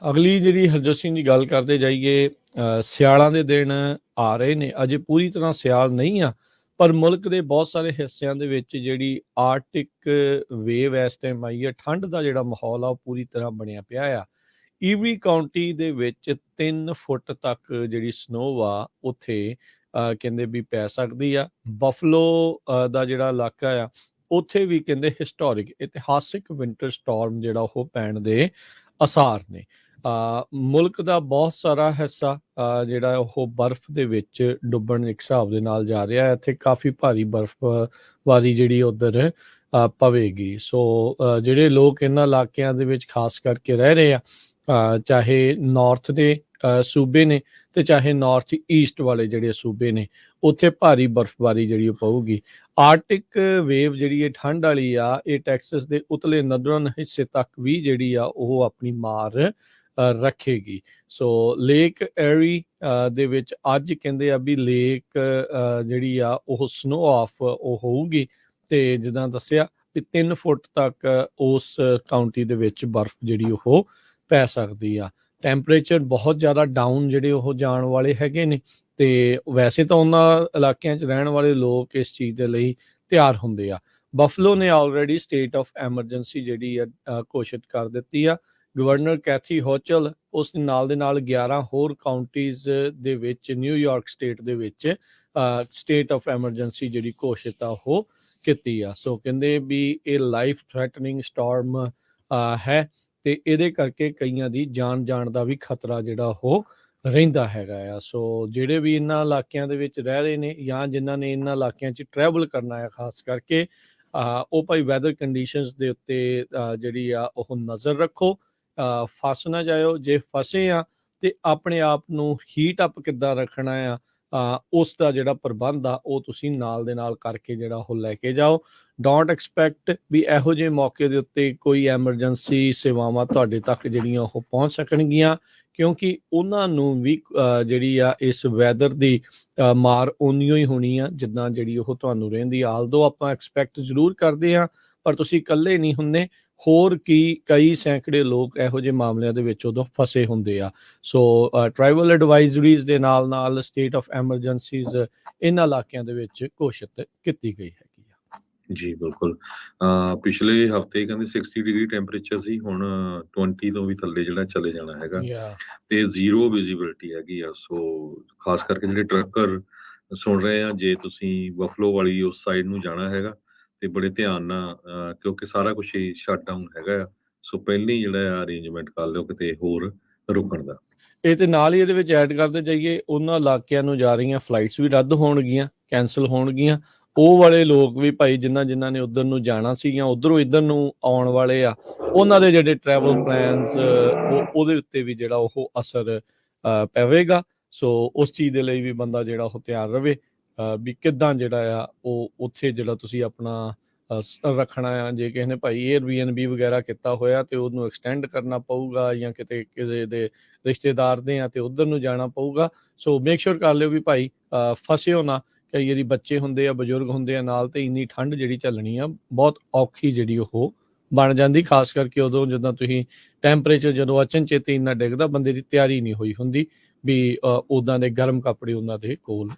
ਅਗਲੀ ਜਿਹੜੀ ਹਰਜੋਤ ਸਿੰਘ ਦੀ ਗੱਲ ਕਰਦੇ ਜਾਈਏ, ਸਿਆਲਾਂ ਦੇ ਦਿਨ ਆ ਰਹੇ ਨੇ। ਅਜੇ ਪੂਰੀ ਤਰ੍ਹਾਂ ਸਿਆਲ ਨਹੀਂ ਆ, ਪਰ ਮੁਲਕ ਦੇ ਬਹੁਤ ਸਾਰੇ ਹਿੱਸਿਆਂ ਦੇ ਵਿੱਚ ਜਿਹੜੀ ਆਰਟਿਕ ਵੇਵ ਇਸ ਟਾਈਮ ਆਈ ਹੈ, ਠੰਡ ਦਾ ਜਿਹੜਾ ਮਾਹੌਲ ਆ ਉਹ ਪੂਰੀ ਤਰ੍ਹਾਂ ਬਣਿਆ ਪਿਆ ਆ। ਈਵੀ ਕਾਉਂਟੀ ਦੇ ਵਿੱਚ 3 ਫੁੱਟ ਤੱਕ ਜਿਹੜੀ ਸਨੋ ਆ ਉੱਥੇ ਕਹਿੰਦੇ ਵੀ ਪੈ ਸਕਦੀ ਆ। ਬਫਲੋ ਦਾ ਜਿਹੜਾ ਇਲਾਕਾ ਆ ਉੱਥੇ ਵੀ ਕਹਿੰਦੇ ਹਿਸਟੋਰਿਕ ਇਤਿਹਾਸਿਕ ਵਿੰਟਰ ਸਟਾਰਮ ਜਿਹੜਾ ਉਹ ਪੈਣ ਦੇ ਆਸਾਰ ਨੇ। ਮੁਲਕ ਦਾ ਬਹੁਤ ਸਾਰਾ ਹਿੱਸਾ ਜਿਹੜਾ ਉਹ ਬਰਫ਼ ਦੇ ਵਿੱਚ ਡੁੱਬਣ ਇੱਕ ਹਿਸਾਬ ਦੇ ਨਾਲ ਜਾ ਰਿਹਾ। ਇੱਥੇ ਕਾਫੀ ਭਾਰੀ ਬਰਫ਼ਬਾਰੀ ਜਿਹੜੀ ਉੱਧਰ ਪਵੇਗੀ। ਸੋ ਜਿਹੜੇ ਲੋਕ ਇਹਨਾਂ ਇਲਾਕਿਆਂ ਦੇ ਵਿੱਚ ਖਾਸ ਕਰਕੇ ਰਹਿ ਰਹੇ ਆ, ਚਾਹੇ ਨਾਰਥ ਦੇ ਸੂਬੇ ਨੇ ਤੇ ਚਾਹੇ ਨਾਰਥ ਈਸਟ ਵਾਲੇ ਜਿਹੜੇ ਸੂਬੇ ਨੇ, ਉੱਥੇ ਭਾਰੀ ਬਰਫ਼ਬਾਰੀ ਜਿਹੜੀ ਉਹ ਪਊਗੀ। ਆਰਟਿਕ ਵੇਵ ਜਿਹੜੀ ਇਹ ਠੰਡ ਵਾਲੀ ਆ, ਇਹ ਟੈਕਸਸ ਦੇ ਉਤਲੇ ਨਦਰਨ ਹਿੱਸੇ ਤੱਕ ਵੀ ਜਿਹੜੀ ਆ ਉਹ ਆਪਣੀ ਮਾਰ ਰੱਖੇਗੀ। ਸੋ ਲੇਕ ਐਰੀ ਦੇ ਵਿੱਚ ਅੱਜ ਕਹਿੰਦੇ ਆ ਵੀ ਲੇਕ ਜਿਹੜੀ ਆ ਉਹ ਸਨੋ ਆਫ ਉਹ ਹੋਊਗੀ, ਤੇ ਜਿੱਦਾਂ ਦੱਸਿਆ ਵੀ 3 ਫੁੱਟ ਤੱਕ ਉਸ ਕਾਉਂਟੀ ਦੇ ਵਿੱਚ ਬਰਫ਼ ਜਿਹੜੀ ਉਹ ਪੈ ਸਕਦੀ ਆ। ਟੈਂਪਰੇਚਰ ਬਹੁਤ ਜ਼ਿਆਦਾ ਡਾਊਨ ਜਿਹੜੇ ਉਹ ਜਾਣ ਵਾਲੇ ਹੈਗੇ ਨੇ, ਤੇ ਵੈਸੇ ਤਾਂ ਉਹਨਾਂ ਇਲਾਕਿਆਂ 'ਚ ਰਹਿਣ ਵਾਲੇ ਲੋਕ ਇਸ ਚੀਜ਼ ਦੇ ਲਈ ਤਿਆਰ ਹੁੰਦੇ ਆ। ਬਫਲੋ ਨੇ ਆਲਰੇਡੀ ਸਟੇਟ ਆਫ ਐਮਰਜੈਂਸੀ ਜਿਹੜੀ ਆ ਘੋਸ਼ਿਤ ਕਰ ਦਿੱਤੀ ਆ। ਗਵਰਨਰ ਕੈਥੀ ਹੋਚਲ ਉਸ ਨਾਲ ਦੇ ਨਾਲ 11 ਹੋਰ ਕਾਉਂਟੀਜ਼ ਦੇ ਵਿੱਚ ਨਿਊਯਾਰਕ ਸਟੇਟ ਦੇ ਵਿੱਚ ਸਟੇਟ ਆਫ ਐਮਰਜੈਂਸੀ ਜਿਹੜੀ ਘੋਸ਼ਿਤ ਆ ਉਹ ਕੀਤੀ ਆ। ਸੋ ਕਹਿੰਦੇ ਵੀ ਇਹ ਲਾਈਫ ਥ੍ਰੈਟਨਿੰਗ ਸਟਾਰਮ ਹੈ, ਤੇ ਇਹਦੇ ਕਰਕੇ ਕਈਆਂ ਦੀ ਜਾਨ ਜਾਣ ਦਾ ਵੀ ਖਤਰਾ ਜਿਹੜਾ ਉਹ ਰਹਿੰਦਾ ਹੈਗਾ ਆ। ਸੋ ਜਿਹੜੇ ਵੀ ਇਹਨਾਂ ਇਲਾਕਿਆਂ ਦੇ ਵਿੱਚ ਰਹਿ ਰਹੇ ਨੇ ਜਾਂ ਜਿਨ੍ਹਾਂ ਨੇ ਇਹਨਾਂ ਇਲਾਕਿਆਂ 'ਚ ਟਰੈਵਲ ਕਰਨਾ ਹੈ, ਖਾਸ ਕਰਕੇ ਉਹ ਭਾਈ ਵੈਦਰ ਕੰਡੀਸ਼ਨਸ ਦੇ ਉੱਤੇ ਜਿਹੜੀ ਆ ਉਹ ਨਜ਼ਰ ਰੱਖੋ। ਫਸ ਨਾ ਜਾਇਓ। ਜੇ ਫਸੇ ਆ ਤੇ ਆਪਣੇ ਆਪ ਨੂੰ ਹੀਟ ਅਪ ਕਿੱਦਾਂ ਰੱਖਣਾ ਆ, ਉਸ ਦਾ ਜਿਹੜਾ ਪ੍ਰਬੰਧ ਆ ਉਹ ਤੁਸੀਂ ਨਾਲ ਦੇ ਨਾਲ ਕਰਕੇ ਜਿਹੜਾ ਉਹ ਲੈ ਕੇ ਜਾਓ। ਡੋਂਟ ਐਕਸਪੈਕਟ ਵੀ ਇਹੋ ਜਿਹੇ ਮੌਕੇ ਦੇ ਉੱਤੇ ਕੋਈ ਐਮਰਜੈਂਸੀ ਸੇਵਾਵਾਂ ਤੁਹਾਡੇ ਤੱਕ ਜਿਹੜੀਆਂ ਉਹ ਪਹੁੰਚ ਸਕਣਗੀਆਂ, ਕਿਉਂਕਿ ਉਹਨਾਂ ਨੂੰ ਵੀ ਜਿਹੜੀ ਆ ਇਸ ਵੈਦਰ ਦੀ ਮਾਰ ਓਨੀਓ ਹੀ ਹੋਣੀ ਆ ਜਿੱਦਾਂ ਜਿਹੜੀ ਉਹ ਤੁਹਾਨੂੰ ਰਹਿੰਦੀ। ਆਲਦੋ ਆਪਾਂ ਐਕਸਪੈਕਟ ਜ਼ਰੂਰ ਕਰਦੇ ਹਾਂ, ਪਰ ਤੁਸੀਂ ਇਕੱਲੇ ਨਹੀਂ ਹੁੰਦੇ। ਹੋਰ ਕਈ ਸੈਂਕੜੇ ਲੋਕ ਇਹੋ ਜਿਹੇ ਮਾਮਲਿਆਂ ਦੇ ਵਿੱਚ ਉਦੋਂ ਫਸੇ ਹੁੰਦੇ ਆ। ਸੋ ਟਰੈਵਲ ਐਡਵਾਈਜ਼ਰੀਜ਼ ਦੇ ਨਾਲ ਨਾਲ ਸਟੇਟ ਆਫ ਐਮਰਜੈਂਸੀਜ਼ ਇਹਨਾਂ ਇਲਾਕਿਆਂ ਦੇ ਵਿੱਚ ਘੋਸ਼ਿਤ ਕੀਤੀ ਗਈ ਹੈਗੀ ਆ। ਜੀ ਬਿਲਕੁਲ। ਪਿਛਲੇ ਹਫ਼ਤੇ ਕਹਿੰਦੇ 60 ਡਿਗਰੀ ਟੈਂਪਰੇਚਰ ਸੀ, ਹੁਣ 20 ਤੋਂ ਵੀ ਥੱਲੇ ਜਿਹੜਾ ਚਲੇ ਜਾਣਾ ਹੈਗਾ, ਤੇ ਜ਼ੀਰੋ ਵਿਜ਼ਿਬਿਲਿਟੀ ਹੈਗੀ ਆ। ਸੋ ਖਾਸ ਕਰਕੇ ਜਿਹੜੇ ਟਰੱਕਰ ਸੁਣ ਰਹੇ ਆ, ਜੇ ਤੁਸੀਂ ਬਫਲੋ ਵਾਲੀ ਉਸ ਸਾਈਡ ਨੂੰ ਜਾਣਾ ਹੈਗਾ ਤੇ ਬੜੇ ਧਿਆਨ ਨਾਲ, ਕਿਉਂਕਿ ਸਾਰਾ ਕੁਝ ਹੀ ਸ਼ਟ ਡਾਊਨ ਹੈਗਾ ਆ। ਸੋ ਪਹਿਲਾਂ ਹੀ ਜਿਹੜਾ ਅਰੇਂਜਮੈਂਟ ਕਰ ਲਿਓ ਕਿਤੇ ਹੋਰ ਰੁਕਣ ਦਾ। ਇਹ ਤੇ ਨਾਲ ਹੀ ਇਹਦੇ ਵਿੱਚ ਐਡ ਕਰਦੇ ਜਾਈਏ, ਉਹਨਾਂ ਇਲਾਕਿਆਂ ਨੂੰ ਜਾ ਰਹੀਆਂ ਫਲਾਈਟਸ ਵੀ ਰੱਦ ਹੋਣਗੀਆਂ, ਕੈਂਸਲ ਹੋਣਗੀਆਂ। ਉਹ ਵਾਲੇ ਲੋਕ ਵੀ ਭਾਈ ਜਿਨ੍ਹਾਂ ਨੇ ਉੱਧਰ ਨੂੰ ਜਾਣਾ ਸੀ ਜਾਂ ਉੱਧਰੋਂ ਇੱਧਰ ਨੂੰ ਆਉਣ ਵਾਲੇ ਆ, ਉਹਨਾਂ ਦੇ ਜਿਹੜੇ ਟਰੈਵਲ ਪਲਾਨਸ ਉਹਦੇ ਉੱਤੇ ਵੀ ਜਿਹੜਾ ਉਹ ਅਸਰ ਪਵੇਗਾ। ਸੋ ਉਸ ਚੀਜ਼ ਦੇ ਲਈ ਵੀ ਬੰਦਾ ਜਿਹੜਾ ਉਹ ਤਿਆਰ ਰਵੇ ਵੀ ਕਿੱਦਾਂ ਜਿਹੜਾ ਆ ਉਹ ਉੱਥੇ ਜਿਹੜਾ ਤੁਸੀਂ ਆਪਣਾ ਰੱਖਣਾ ਆ। ਜੇ ਕਿਸੇ ਨੇ ਭਾਈ ਏਅਰਬੀਐਨਬੀ ਵਗੈਰਾ ਕੀਤਾ ਹੋਇਆ ਤੇ ਉਹਨੂੰ ਐਕਸਟੈਂਡ ਕਰਨਾ ਪਊਗਾ, ਜਾਂ ਕਿਤੇ ਕਿਸੇ ਦੇ ਰਿਸ਼ਤੇਦਾਰ ਦੇ ਆ ਤੇ ਉੱਧਰ ਨੂੰ ਜਾਣਾ ਪਊਗਾ। ਸੋ ਮੇਕ ਸ਼ੋਰ ਕਰ ਲਿਓ ਵੀ ਭਾਈ ਫਸਿਓ ਨਾ। ਕਈ ਵਾਰੀ ਬੱਚੇ ਹੁੰਦੇ ਆ, ਬਜ਼ੁਰਗ ਹੁੰਦੇ ਆ ਨਾਲ, ਤੇ ਇੰਨੀ ਠੰਡ ਜਿਹੜੀ ਝੱਲਣੀ ਆ ਬਹੁਤ ਔਖੀ ਜਿਹੜੀ ਉਹ ਬਣ ਜਾਂਦੀ। ਖਾਸ ਕਰਕੇ ਉਦੋਂ ਜਦੋਂ ਤੁਸੀਂ ਟੈਂਪਰੇਚਰ ਜਦੋਂ ਅਚਨਚੇਤੀ ਇੰਨਾ ਡਿੱਗਦਾ, ਬੰਦੇ ਦੀ ਤਿਆਰੀ ਨਹੀਂ ਹੋਈ ਹੁੰਦੀ ਵੀ ਉੱਦਾਂ ਦੇ ਗਰਮ ਕੱਪੜੇ ਉਹਨਾਂ ਦੇ ਕੋਲ